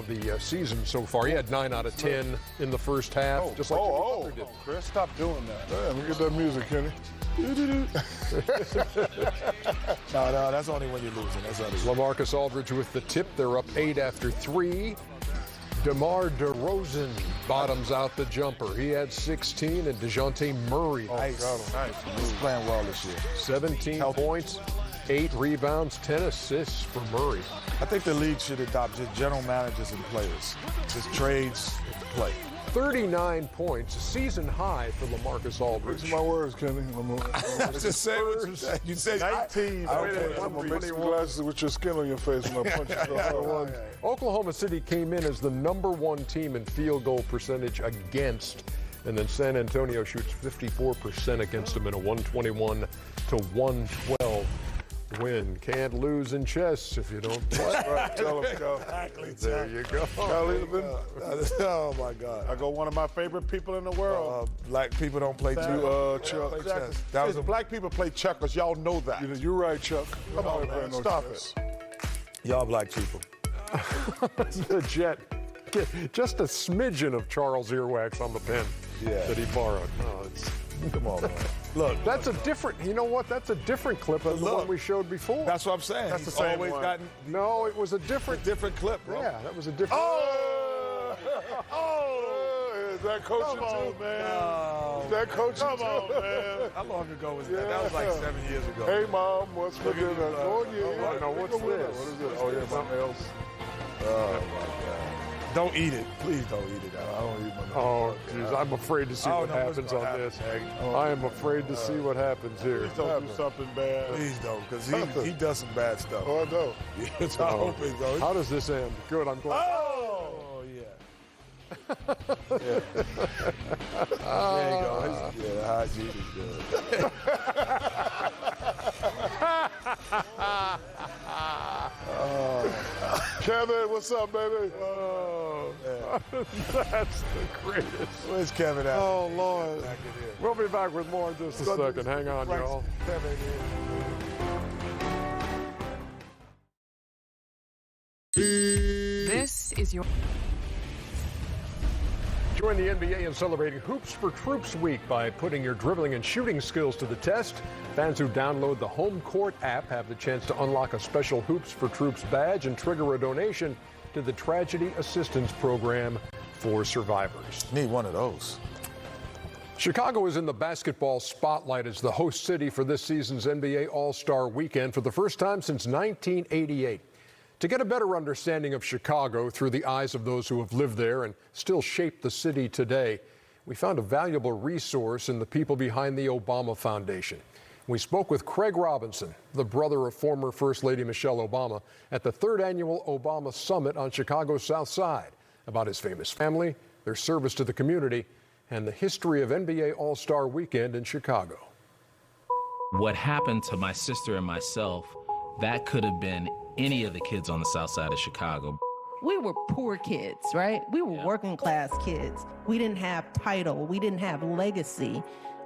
the season so far. He had 9 out of 10 in the first half, just like Jimmy Butler did. Chris, stop doing that. Damn, look at that music, Kenny. No, that's only when you're losing. That's only. LaMarcus Aldridge with the tip. They're up 8 after 3. DeMar DeRozan bottoms out the jumper. He had 16, and DeJounte Murray, Nice. He's playing well this year. 17 points, 8 rebounds, 10 assists for Murray. I think the league should adopt just general managers and players. Just trades play. 39 points, a season high for LaMarcus Aldridge. These are my words, Kenny. Just say what you said. You said 19. I'm gonna make some glasses with your skin on your face when I punch you. Oklahoma City came in as the #1 team in field goal percentage against, and then San Antonio shoots 54% against them in a 121 to 112 win. Can't lose in chess if you don't play. Right, tell him, go. There you go. Oh my God. I go one of my favorite people in the world. Black people don't play You, Chuck. Chuck. chess. That was a Black people play checkers. Y'all know that. You're right, Chuck. Come on, Nobody man. play no Stop chess. it. y'all black people. The Jet. Just a smidgen of Charles earwax on the pen that he borrowed. Oh, it's, Come on, man. Look, that's a different, you know what? That's a different clip than the Look. one we showed before. that's what I'm saying. That's He's the same always one. gotten No, it was a different. different clip, bro. Yeah, that was a different. Is that coaching Come on, too? man. Is that coaching Come on, too? man. How long ago was that? That was like 7 years ago. Hey, Mom, what's for dinner? Oh, yeah. Oh, no, what's What this? is it? Oh, yeah, something else. Oh my God. Don't eat it. Please don't eat it. I don't eat my Oh, geez, I'm afraid to see Oh, what no, what's happens gonna on happen, this. Hank? I am afraid to see what happens here. Please don't do something bad. Please don't, because he does some bad stuff. Oh, I know. So I hope it goes. How does this end? Good, I'm glad. Oh, yeah. There you go. Yeah, hygiene is good. Kevin, what's up, baby? Oh, man. That's the greatest. Where's Kevin at? Oh, Lord. Back in here. We'll be back with more in just a second. Hang on, y'all. Kevin here. This is your. Join the NBA in celebrating Hoops for Troops Week by putting your dribbling and shooting skills to the test. Fans who download the Home Court app have the chance to unlock a special Hoops for Troops badge and trigger a donation to the Tragedy Assistance Program for survivors. Need one of those. Chicago is in the basketball spotlight as the host city for this season's NBA All-Star Weekend for the first time since 1988. To get a better understanding of Chicago through the eyes of those who have lived there and still shape the city today, we found a valuable resource in the people behind the Obama Foundation. We spoke with Craig Robinson, the brother of former First Lady Michelle Obama, at the 3rd Annual Obama Summit on Chicago's South Side about his famous family, their service to the community, and the history of NBA All-Star Weekend in Chicago. What happened to my sister and myself, that could have been any of the kids on the South Side of Chicago. We were poor kids, right? We were working class kids. We didn't have title. We didn't have legacy.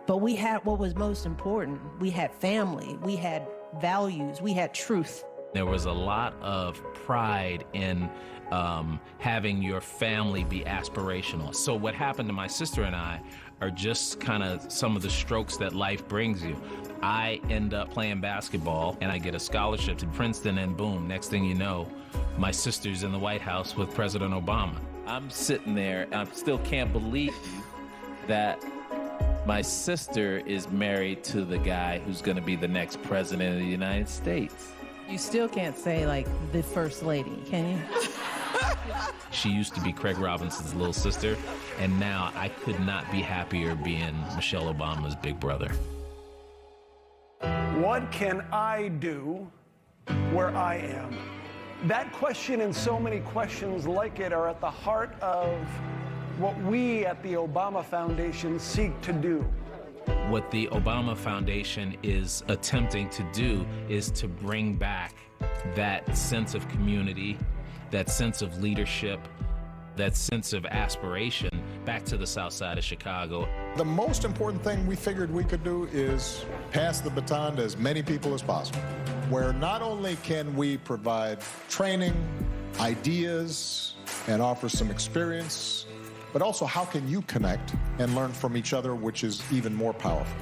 But we had what was most important. We had family. We had values. We had truth. There was a lot of pride in having your family be aspirational. So what happened to my sister and I are just kind of some of the strokes that life brings you. I end up playing basketball and I get a scholarship to Princeton, and boom, next thing you know, my sister's in the White House with President Obama. I'm sitting there and I still can't believe that my sister is married to the guy who's going to be the next president of the United States. You still can't say, like, the First Lady, can you? She used to be Craig Robinson's little sister, and now I could not be happier being Michelle Obama's big brother. What can I do where I am? That question and so many questions like it are at the heart of what we at the Obama Foundation seek to do. What the Obama Foundation is attempting to do is to bring back that sense of community, that sense of leadership, that sense of aspiration back to the South Side of Chicago. The most important thing we figured we could do is pass the baton to as many people as possible, where not only can we provide training, ideas, and offer some experience, but also how can you connect and learn from each other, which is even more powerful.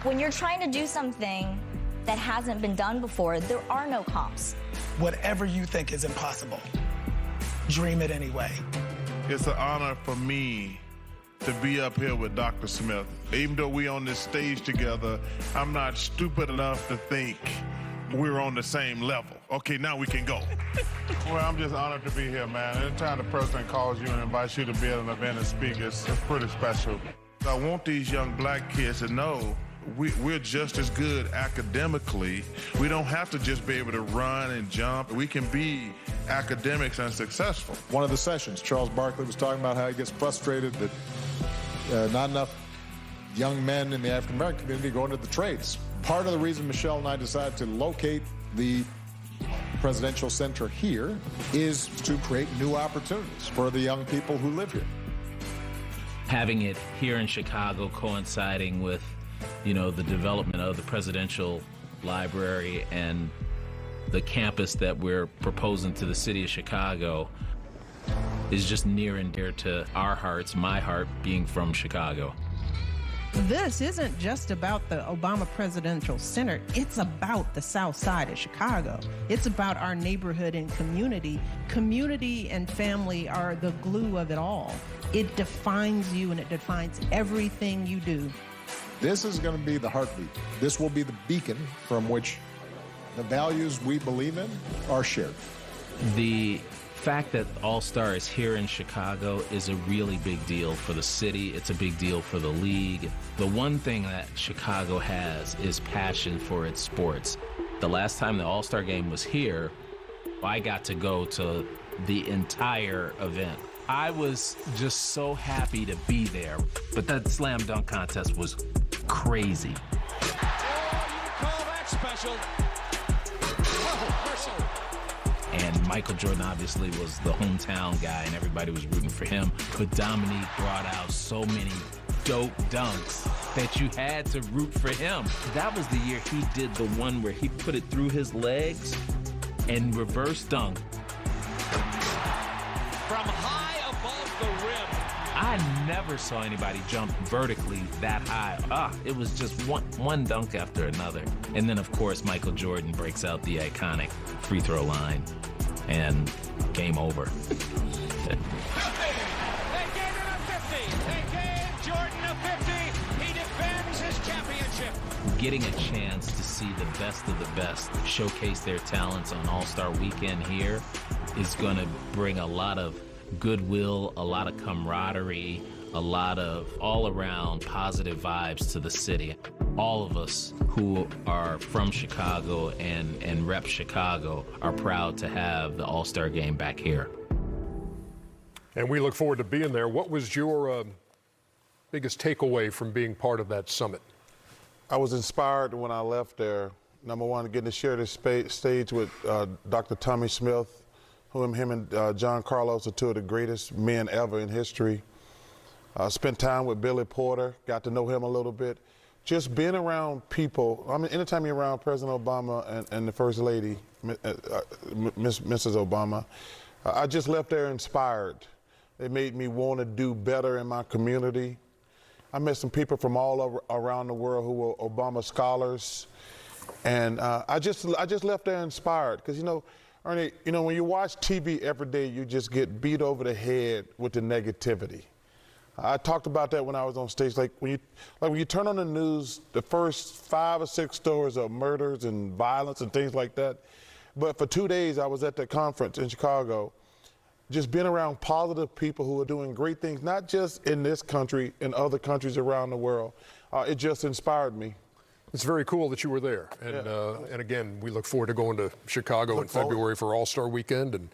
When you're trying to do something that hasn't been done before, there are no comps. Whatever you think is impossible, dream it anyway. It's an honor for me to be up here with Dr. Smith. Even though we're on this stage together, I'm not stupid enough to think we're on the same level. Okay, now we can go. Well, I'm just honored to be here, man. Anytime the president calls you and invites you to be at an event and speak, it's pretty special. I want these young black kids to know we're just as good academically. We don't have to just be able to run and jump. We can be academics and successful. One of the sessions, Charles Barkley was talking about how he gets frustrated that not enough young men in the African American community go into the trades. Part of the reason Michelle and I decided to locate the presidential center here is to create new opportunities for the young people who live here. Having it here in Chicago coinciding with, you know, the development of the presidential library and the campus that we're proposing to the city of Chicago is just near and dear to our hearts, my heart being from Chicago. This isn't just about the Obama Presidential Center. It's about the South Side of Chicago. It's about our neighborhood and community. Community and family are the glue of it all. It defines you and it defines everything you do. This is going to be the heartbeat. This will be the beacon from which the values we believe in are shared. The fact that All-Star is here in Chicago is a really big deal for the city. It's a big deal for the league. The one thing that Chicago has is passion for its sports. The last time the All-Star game was here, I got to go to the entire event. I was just so happy to be there. But that slam dunk contest was crazy. Oh, you call that special. Oh, mercy. And Michael Jordan obviously was the hometown guy and everybody was rooting for him. But Dominique brought out so many dope dunks that you had to root for him. That was the year he did the one where he put it through his legs and reverse dunk. From high above the rim. I I never saw anybody jump vertically that high. It was just one dunk after another. And then, of course, Michael Jordan breaks out the iconic free throw line, and game over. They gave him a 50. They gave Jordan a 50. He defends his championship. Getting a chance to see the best of the best showcase their talents on All-Star Weekend here is going to bring a lot of goodwill, a lot of camaraderie, a lot of all-around positive vibes to the city. All of us who are from Chicago and rep Chicago are proud to have the All-Star Game back here. And we look forward to being there. What was your biggest takeaway from being part of that summit? I was inspired when I left there. Number one, getting to share this stage with Dr. Tommy Smith, him and John Carlos are two of the greatest men ever in history. Spent time with Billy Porter, got to know him a little bit. Just being around people, I mean, anytime you're around President Obama and the First Lady, Mrs. Obama, I just left there inspired. It made me want to do better in my community. I met some people from all around the world who were Obama scholars. And I just left there inspired because, you know, Ernie, you know, when you watch TV every day, you just get beat over the head with the negativity. I talked about that when I was on stage. Like when you turn on the news, the first 5 or 6 stories are murders and violence and things like that. But for 2 days, I was at that conference in Chicago, just being around positive people who are doing great things, not just in this country, in other countries around the world. It just inspired me. It's very cool that you were there. And, and again, we look forward to going to Chicago in February for All-Star Weekend. And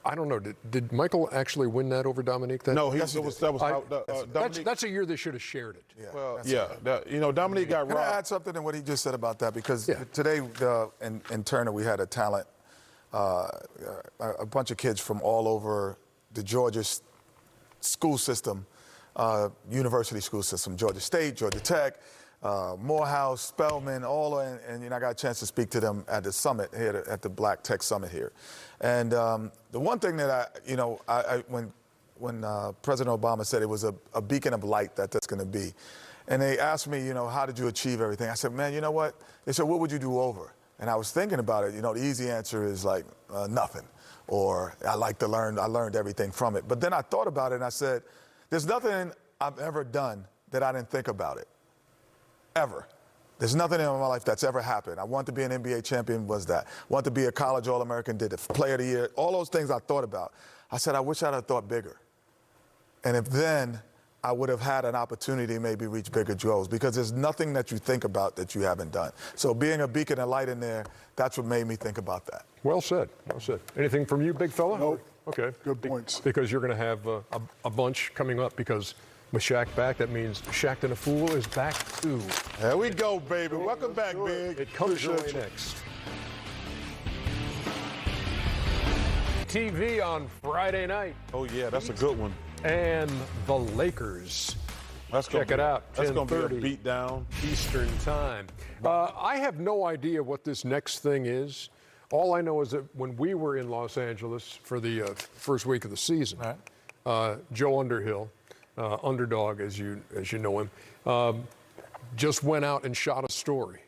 I don't know, did Michael actually win that over Dominique? No, that's a year they should have shared it. Yeah, well, you know, Dominique got robbed. Can I add something to what he just said about that? Because today in Turner we had a talent, a bunch of kids from all over the Georgia school system, university school system, Georgia State, Georgia Tech, Morehouse, Spelman, and you know, I got a chance to speak to them at the summit here, at the Black Tech Summit here. And the one thing that when President Obama said it was a beacon of light that's going to be, and they asked me, you know, how did you achieve everything? I said, man, you know what? They said, what would you do over? And I was thinking about it. You know, the easy answer is like nothing, or I learned everything from it. But then I thought about it and I said, there's nothing I've ever done that I didn't think about it. Ever. There's nothing in my life that's ever happened. I want to be an NBA champion, was that. Want to be a college All-American, did it. Player of the year, all those things I thought about. I said, I wish I'd have thought bigger. And if then I would have had an opportunity to maybe reach bigger goals, because there's nothing that you think about that you haven't done. So being a beacon of light in there, that's what made me think about that. Well said, well said. Anything from you, big fella? Nope. Okay. Good points. Because you're going to have a bunch coming up, because with Shaq back, that means Shaq and a Fool is back too. There we go, baby. Welcome back, Big. It comes your way next. TV on Friday night. Oh, yeah, that's a good one. And the Lakers. Check it out. That's going to be a 10:30 beat down. Eastern time. I have no idea what this next thing is. All I know is that when we were in Los Angeles for the first week of the season, Joe Underhill, Underdog, as you know him, just went out and shot a story.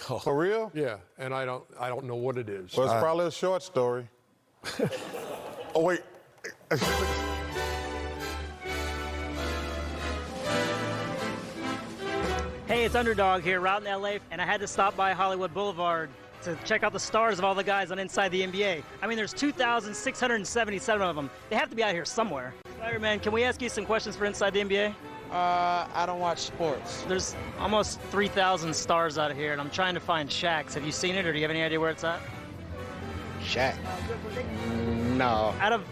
Oh. For real? Yeah, and I don't know what it is. Well, it's probably a short story. Oh wait. Hey, it's Underdog here, out in LA, and I had to stop by Hollywood Boulevard to check out the stars of all the guys on Inside the NBA. I mean, there's 2,677 of them. They have to be out here somewhere. Spider-Man, can we ask you some questions for Inside the NBA? I don't watch sports. There's almost 3,000 stars out here, and I'm trying to find Shaq's. Have you seen it, or do you have any idea where it's at? Shaq? No. Out of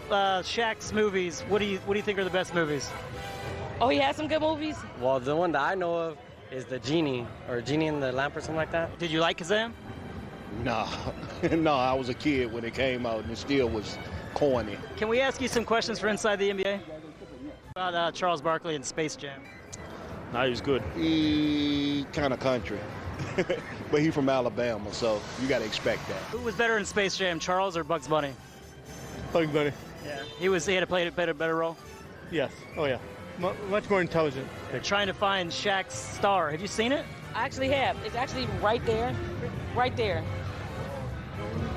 Shaq's movies, what do you think are the best movies? Oh, he has some good movies? Well, the one that I know of is the Genie, or Genie in the Lamp or something like that. Did you like Kazam? No. No, I was a kid when it came out, and it still was corny. Can we ask you some questions for Inside the NBA? About Charles Barkley and Space Jam. No, he was good. He kind of country. But he from Alabama, so you got to expect that. Who was better in Space Jam, Charles or Bugs Bunny? Bugs Bunny. Yeah. He had to play a better role? Yes. Oh, yeah. Much more intelligent. They're trying to find Shaq's star. Have you seen it? I actually have. It's actually right there. Right there.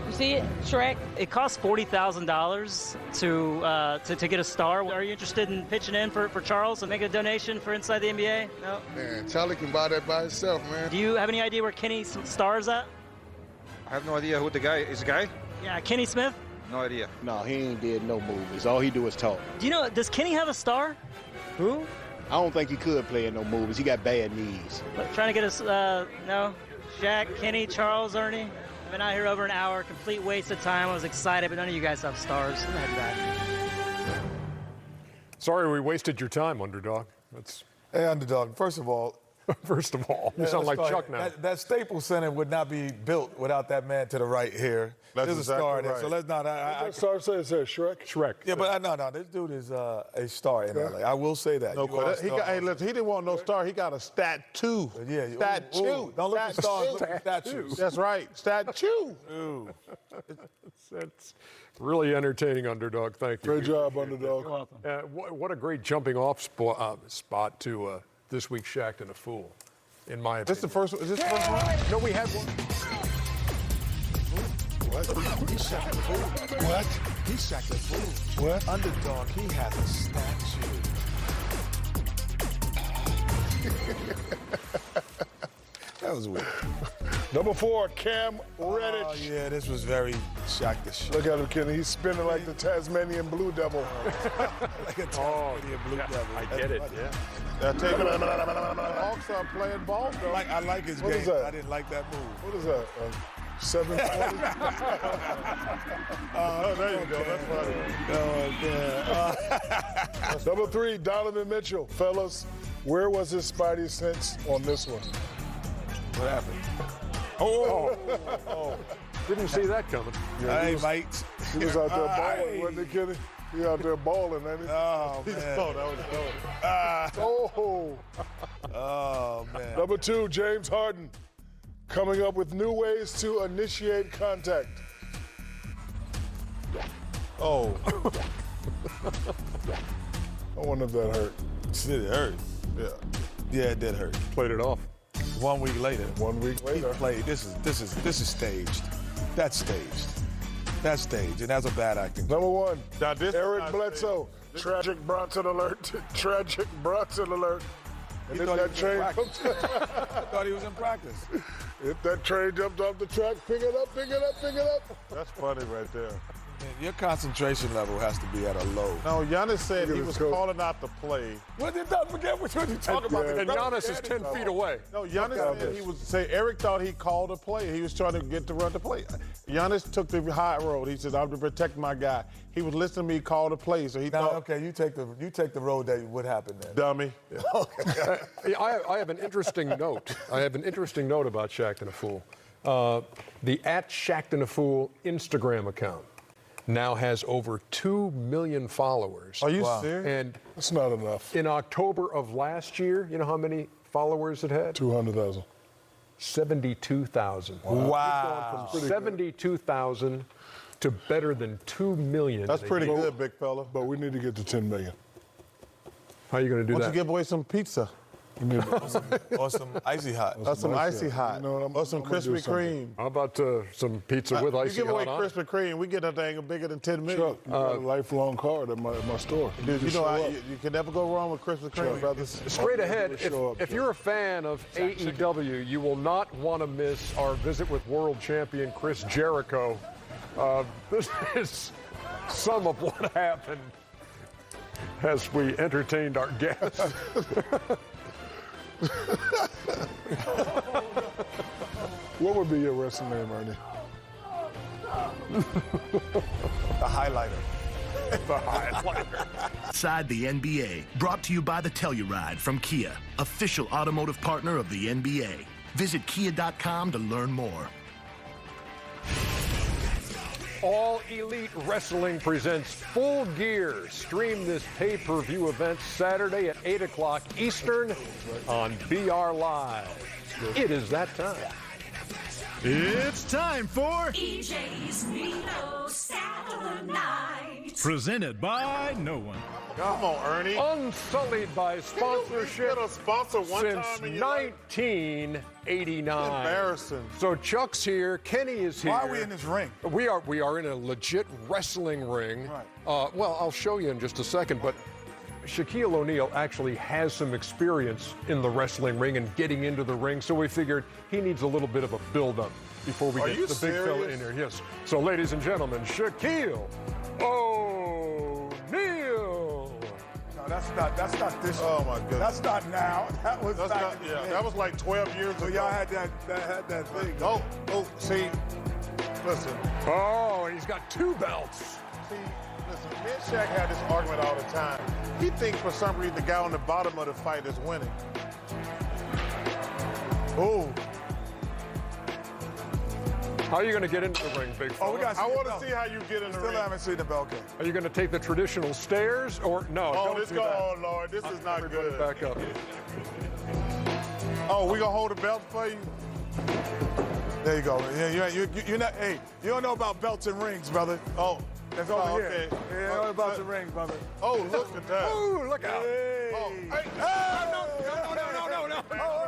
You see it? Shrek? It costs $40,000 to get a star. Are you interested in pitching in for Charles and making a donation for Inside the NBA? No? Man, Charlie can buy that by himself, man. Do you have any idea where Kenny's star is at? I have no idea who the guy is. The guy? Yeah, Kenny Smith? No idea. No, he ain't did no movies. All he do is talk. Do you know, does Kenny have a star? Who? I don't think he could play in no movies. He got bad knees. Trying to get us, no? Shaq, Kenny, Charles, Ernie? I've been out here over an hour, complete waste of time. I was excited, but none of you guys have stars. I'm gonna head back. Sorry we wasted your time, Underdog. Hey, Underdog, first of all, you sound like Chuck now. That Staples Center would not be built without that man to the right here. That's There's exactly a star there, right. so let's not. That star says Shrek. Shrek. Yeah, but no, this dude is a star in LA. I will say that. No question. Hey, listen, he didn't want no star. He got a statue. Yeah, statue. Don't look at stars, look at statues. That's right, statue. Ooh. That's really entertaining, Underdog. Thank you. Great job, Underdog. You're welcome. What a great jumping off spot to this week's Shaq and a Fool, in my opinion. Is this the first one? No, we had one. What? He's Shaq the Fool. What? He's Shaq the Fool. What? Underdog, he has a statue. That was weird. Number 4, Cam Reddish. Oh, yeah, this was very Shaq the Shaq. Look at him, Kenny. He's spinning like the Tasmanian Blue Devil. Like a Tasmanian Blue Devil. I get it, yeah. Hawks are playing ball, though. I like his What game. is that? I didn't like that move. What is that? 720? Oh, there you go. That's funny. Number 3, Donovan Mitchell. Fellas, where was his spidey sense on this one? What happened? Oh. Didn't see that coming. Hey, mate. He was out there balling, wasn't he, Kenny? He out there balling, ain't he? Oh, man. Oh, that was good. Oh, man. Number 2, James Harden. Coming up with new ways to initiate contact. Oh. I wonder if that hurt. It hurt. Yeah. Yeah, it did hurt. Played it off. 1 week later. 1 week later. He played. This is staged. That's staged. That's staged, and that's a bad acting. Number 1, Now, this is Eric not Bledsoe. Tragic Bronson alert. Tragic Bronson alert. And He if thought he that was in train practice. I thought he was in practice. if that train jumped off the track, pick it up, pick it up, pick it up. That's funny right there. Man, your concentration level has to be at a low. No, Giannis said he at was his coach. calling out the play. What did not forget what you talking about? And Giannis is 10 feet away. No, Giannis said he was Eric thought he called a play. He was trying to get to run the play. Giannis took the high road. He said, "I'm to protect my guy." He was listening to me call the play, so he Now, thought, okay, you take the road that would happen then. "Dummy." I have an interesting note. I have an interesting note about Shaq and a Fool. The @Shaq and a Fool Instagram account now has over 2 million followers. Are you serious? And That's not enough. in October of last year, you know how many followers it had? 200,000. 72,000. Wow. From 72,000 to better than 2 million. That's pretty good, big fella. But we need to get to 10 million. How are you going to do Why that? don't you give away some pizza? Or some icy hot. Or some icy hot. You know what, Or some I'm gonna do Krispy something. Kreme. How about some pizza with You icy give away hot on it? Krispy Kreme, we get that thing bigger than 10 million. Chuck, you got a lifelong card at my store. Dude, you just know, show up. you can never go wrong with Krispy Kreme, brothers. Straight ahead, show up, if you're a fan of AEW, you will not want to miss our visit with world champion Chris Jericho. This is some of what happened as we entertained our guests. What would be your wrestling name, Ernie? The highlighter. The highlighter. Inside the NBA, brought to you by the Telluride from Kia, official automotive partner of the NBA. Visit kia.com to learn more. All Elite Wrestling presents Full Gear. Stream this pay-per-view event Saturday at 8 o'clock Eastern on BR Live. It is that time. It's time for EJ's Nino Saturday Night. Presented by no one. Come on, Ernie. Unsullied by sponsorship Get a sponsor one since time in your life? 1989. Embarrassing. So Chuck's here, Kenny is here. Why are we in this ring? We are in a legit wrestling ring. Right. Well, I'll show you in just a second, but Shaquille O'Neal actually has some experience in the wrestling ring and getting into the ring, so we figured he needs a little bit of a build-up before we Are get you the big fella serious? in here. Yes. So, ladies and gentlemen, Shaquille O'Neal. No, that's not this. Oh my goodness. That's not now. That was That's back not, in the yeah, day. that was like 12 years So ago. y'all had that thing. Oh, see, listen. Oh, and he's got 2 belts. See, listen, me and Shaq had this argument all the time. He thinks for some reason the guy on the bottom of the fight is winning. Oh. How are you going to get into the ring, big fella? Oh, we got. I want to see how you get in the Still ring. haven't seen the bell kick. Are you going to take the traditional stairs or no? Oh, don't this do go. that. Oh Lord, this is not Everybody good. back up. Oh, we gonna hold the belt for you? There you go. Yeah, you're not. Hey, you don't know about belts and rings, brother. Oh, That's over oh, here. okay. Yeah, you don't know about the ring, brother. Oh, look at that. Ooh, look out! Hey. Oh, hey. No! Oh,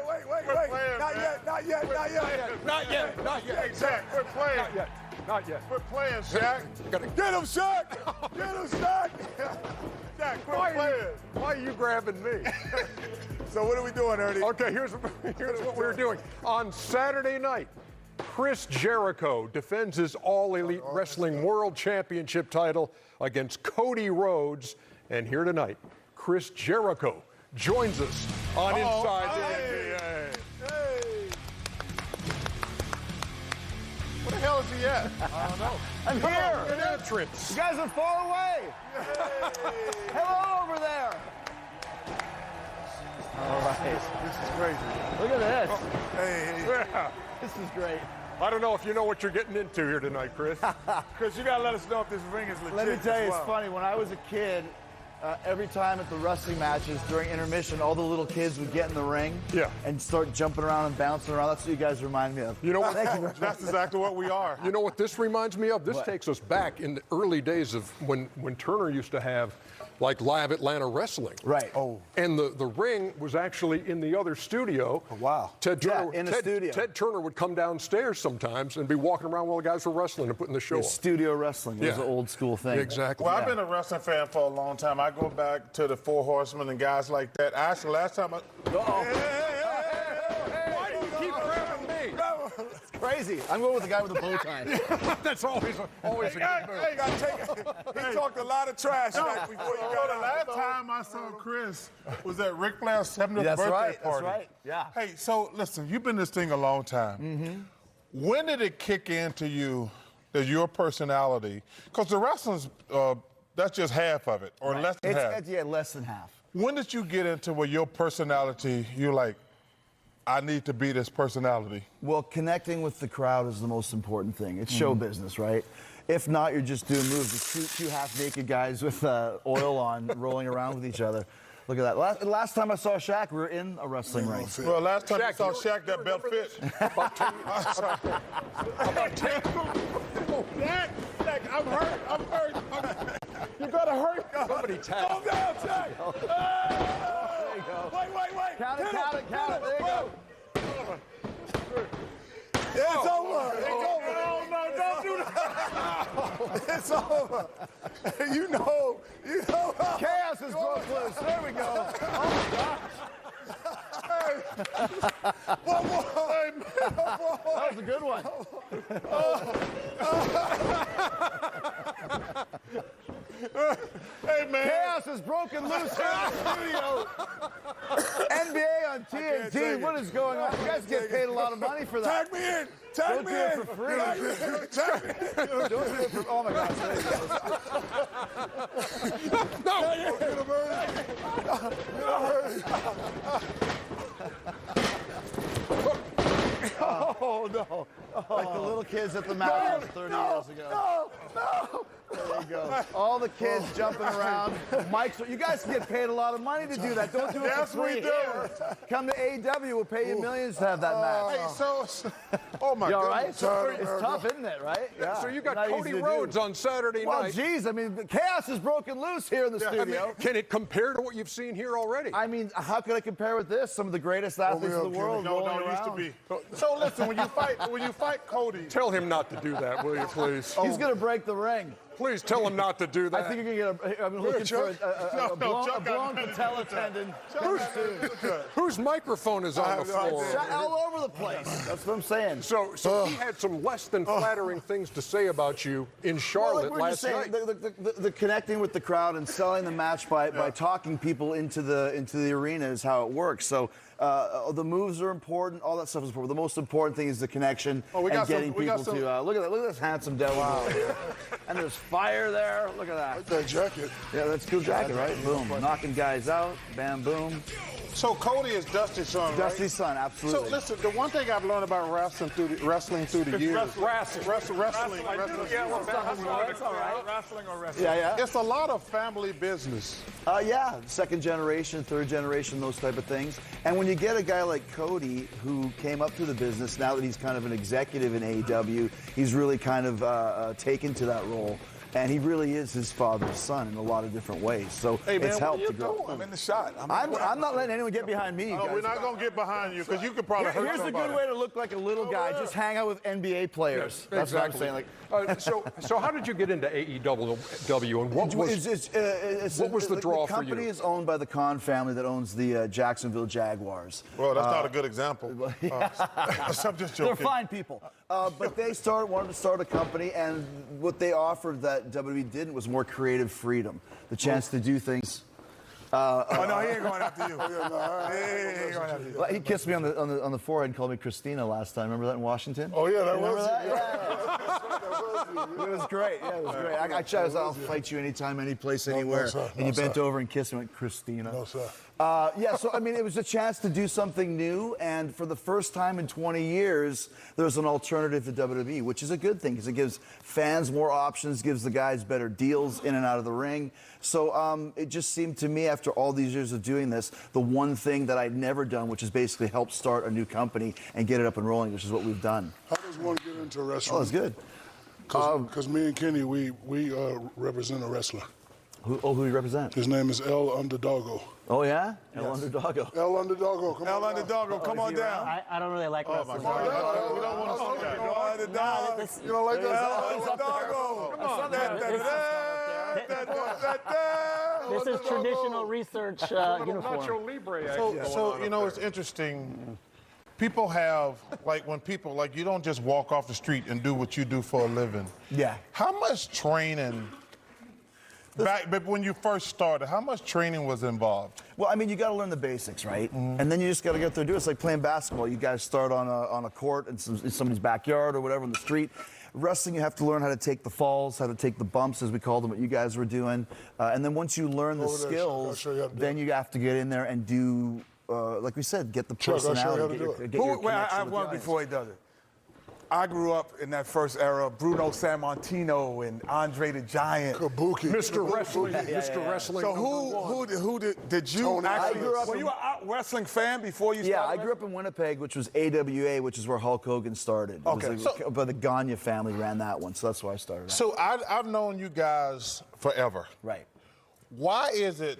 wait. playing, Not man. yet. Not yet. Shaq, we're playing. Not yet. We're playing, Shaq. Get him, Shaq! Get him, Shaq! Shaq, we're Why playing. are you grabbing me? So what are we doing, Ernie? Okay, here's what we're doing. On Saturday night, Chris Jericho defends his All Elite Wrestling World Championship title against Cody Rhodes. And here tonight, Chris Jericho joins us on Inside the NBA. Hey. Where the hell is he at? I don't know. I'm here. An entrance. You guys are far away. Hello over there. All right. This is crazy. Look at this. Hey. Yeah. This is great. I don't know if you know what you're getting into here tonight, Chris. Chris, you gotta let us know if this ring is legit. Let me tell you, as it's funny. When I was a kid, every time at the wrestling matches during intermission, all the little kids would get in the ring and start jumping around and bouncing around. That's what you guys remind me of. You know what? Thank you very much. That's exactly what we are. You know what this reminds me of? This What? takes us back in the early days of when Turner used to have like live Atlanta wrestling. Right. Oh. And the ring was actually in the other studio. Oh, wow. Ted Turner, in the studio. Ted Turner would come downstairs sometimes and be walking around while the guys were wrestling and putting the show on. Studio wrestling was Yeah. an old school thing. Exactly. Well, I've been a wrestling fan for a long time. I go back to the Four Horsemen and guys like that. Actually, last time I... Why do you keep grabbing me? It's crazy. I'm going with the guy with the bow tie. That's always a good move. He talked a lot of trash before you got the last time I saw Chris was at Ric Flair's 70th That's birthday right. party. That's right. Yeah. Hey, so listen, you've been in this thing a long time. Mm-hmm. When did it kick into you that your personality, because the wrestling's, that's just half of it, or less than half. Yeah, less than half. When did you get into where your personality, you're like, I need to be this personality? Well, connecting with the crowd is the most important thing. It's show business, right? If not, you're just doing moves with two half-naked guys with oil on, rolling around with each other. Look at that. Last time I saw Shaq, we were in a wrestling ring. Well, last time I saw Shaq, that belt fit. About 10 Shaq, I'm hurt. You gotta hurt. Somebody tap. Calm down, Shaq. There you go. Wait. Count it. There you go. It's over. No, don't do that. It's over. You know. Chaos is broke loose. There we go. Oh, my gosh. That was a good one. Hey, man. Chaos is broken loose here in the studio. NBA on TNT. What is going on? You guys get paid a lot of money for that. Tag me in. Don't do it for free. Tag me in. Don't do it for. Oh my gosh. Oh no! Like the little kids at the mountains 30 years ago. No. There you go. All the kids jumping around. Mike's, you guys can get paid a lot of money to do that. Don't do it for free here. Come to AEW. We'll pay you millions to have that match. Hey, oh my You all goodness. right? It's tough, isn't it, right? Yeah. So you got Not Cody easy to Rhodes do. on Saturday Well, night. geez, I mean, the chaos is broken loose here in the studio. I mean, can it compare to what you've seen here already? I mean, how could I compare with this? Some of the greatest athletes in the world rolling it used to around. be. So listen, when you fight Cody, Tell him not to do that, will you, please? He's going to break the ring. Please tell him not to do that. I think you're going to get I'm looking for a blown patella tendon. Whose microphone is on the floor? All over the place. That's what I'm saying. So he had some less than flattering things to say about you in Charlotte last night. The connecting with the crowd and selling the match by talking people into the arena is how it works. So the moves are important. All that stuff is important. The most important thing is the connection and getting people to look at this handsome devil. Wow. And there's fire there. Look at that. Like that jacket. Yeah, that's a cool jacket, right? Boom. Knocking guys out. Bam, boom. So Cody is Dusty's son, right? Dusty's son, absolutely. So listen, the one thing I've learned about wrestling through the years. Wrestling. That's all right. Wrestling or wrestling? Yeah. It's a lot of family business. Yeah, second generation, third generation, those type of things. And when you get a guy like Cody who came up through the business, now that he's kind of an executive in AEW, he's really kind of taken to that role. And he really is his father's son in a lot of different ways. So it's helped to grow. I'm in the shot. I'm not letting anyone get behind me, you guys. We're not going to get behind you because you could probably hurt Here's somebody. a good way to look like a little guy. Just hang out with NBA players. That's what I'm saying. So how did you get into AEW, and what was the draw for you? The company is owned by the Khan family that owns the Jacksonville Jaguars. Well, that's not a good example. I'm just joking. They're fine people. But they wanted to start a company, and what they offered that WWE didn't was more creative freedom, the chance to do things. No, he ain't going after you. He ain't going after you. He kissed me on the forehead and called me Christina last time. Remember that in Washington? Oh, yeah, that was that? it. Yeah. It was great. Yeah, it was great. I was, I'll fight you anytime, any place, anywhere. And you bent over and kissed me and went, Christina. No, sir. So, I mean, it was a chance to do something new, and for the first time in 20 years, there's an alternative to WWE, which is a good thing, because it gives fans more options, gives the guys better deals in and out of the ring. So it just seemed to me, after all these years of doing this, the one thing that I'd never done, which is basically help start a new company and get it up and rolling, which is what we've done. How does one get into wrestling? Oh, it's good. Because me and Kenny, we represent a wrestler. Who you represent? His name is El Underdogo. Oh, yeah? Yes. El Underdogo. El Underdogo, come on. El Underdogo, come on down. I don't really like wrestling. We don't want to see that. You don't like that? El Underdogo. This is traditional research uniform. Nacho Libre So you know, it's interesting. People have, you don't just walk off the street and do what you do for a living. Yeah. How much training, but when you first started, how much training was involved? Well, I mean, you got to learn the basics, right? And then you just got to get there and do it. It's like playing basketball. You guys start on a court in somebody's backyard or whatever in the street. Wrestling, you have to learn how to take the falls, how to take the bumps, as we called them, what you guys were doing. And then once you learn the skills, then you have to get in there and do, like we said, get the personality. I have one before he does it. I grew up in that first era, Bruno Sammartino and Andre the Giant. Kabuki. Mr. Wrestling. Mr. Wrestling. So who did you actually? Were you a wrestling fan before you started? Yeah, I grew up in Winnipeg, which was AWA, which is where Hulk Hogan started. Okay. But the Gagne family ran that one, so that's why I started. So I've known you guys forever. Right. Why is it,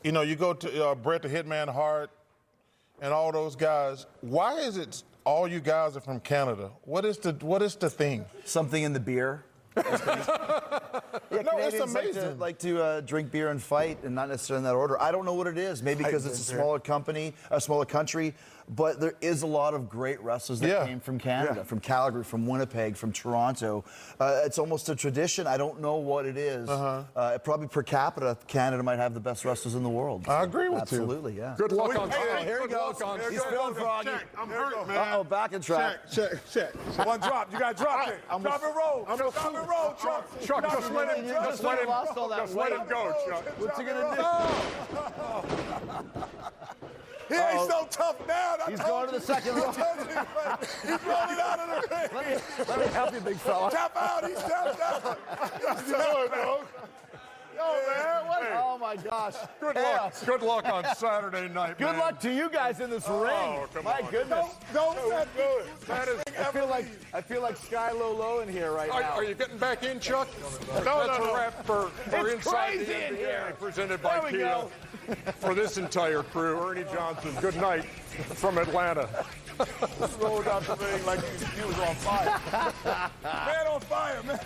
you go to Bret the Hitman Hart and all those guys, why is it all you guys are from Canada? What is the thing? Something in the beer. It's amazing. Like to drink beer and fight, and not necessarily in that order. I don't know what it is. Maybe because it's a smaller country, but there is a lot of great wrestlers that came from Canada, from Calgary, from Winnipeg, from Toronto. It's almost a tradition. I don't know what it is. Probably per capita, Canada might have the best wrestlers in the world. I agree with you. Absolutely, yeah. Good luck on Here he goes. He's feeling froggy. I'm hurt, man. Uh-oh, back in track. Check. One drop. You got to drop it. Drop and roll. Drop and roll, Chuck. Chuck, just let him go, Chuck. What's he gonna do? He ain't He's so tough now. He's going to the second row. He's rolling out of the ring. Let me help you, big fella. Tap out. He's tapped out. He's tapped out. Yo, man, what? Oh my gosh. Good luck. Good luck on Saturday night. Good luck to you guys in this ring. My goodness. Don't do it. That is. I feel like Sky Low in here right now. Are you getting back in, Chuck? That's a wrap for It's Inside crazy the in NBA, here. presented by There we Kia. go. For this entire crew, Ernie Johnson. Good night from Atlanta. Rolled out the ring like he was on fire. Man on fire, man.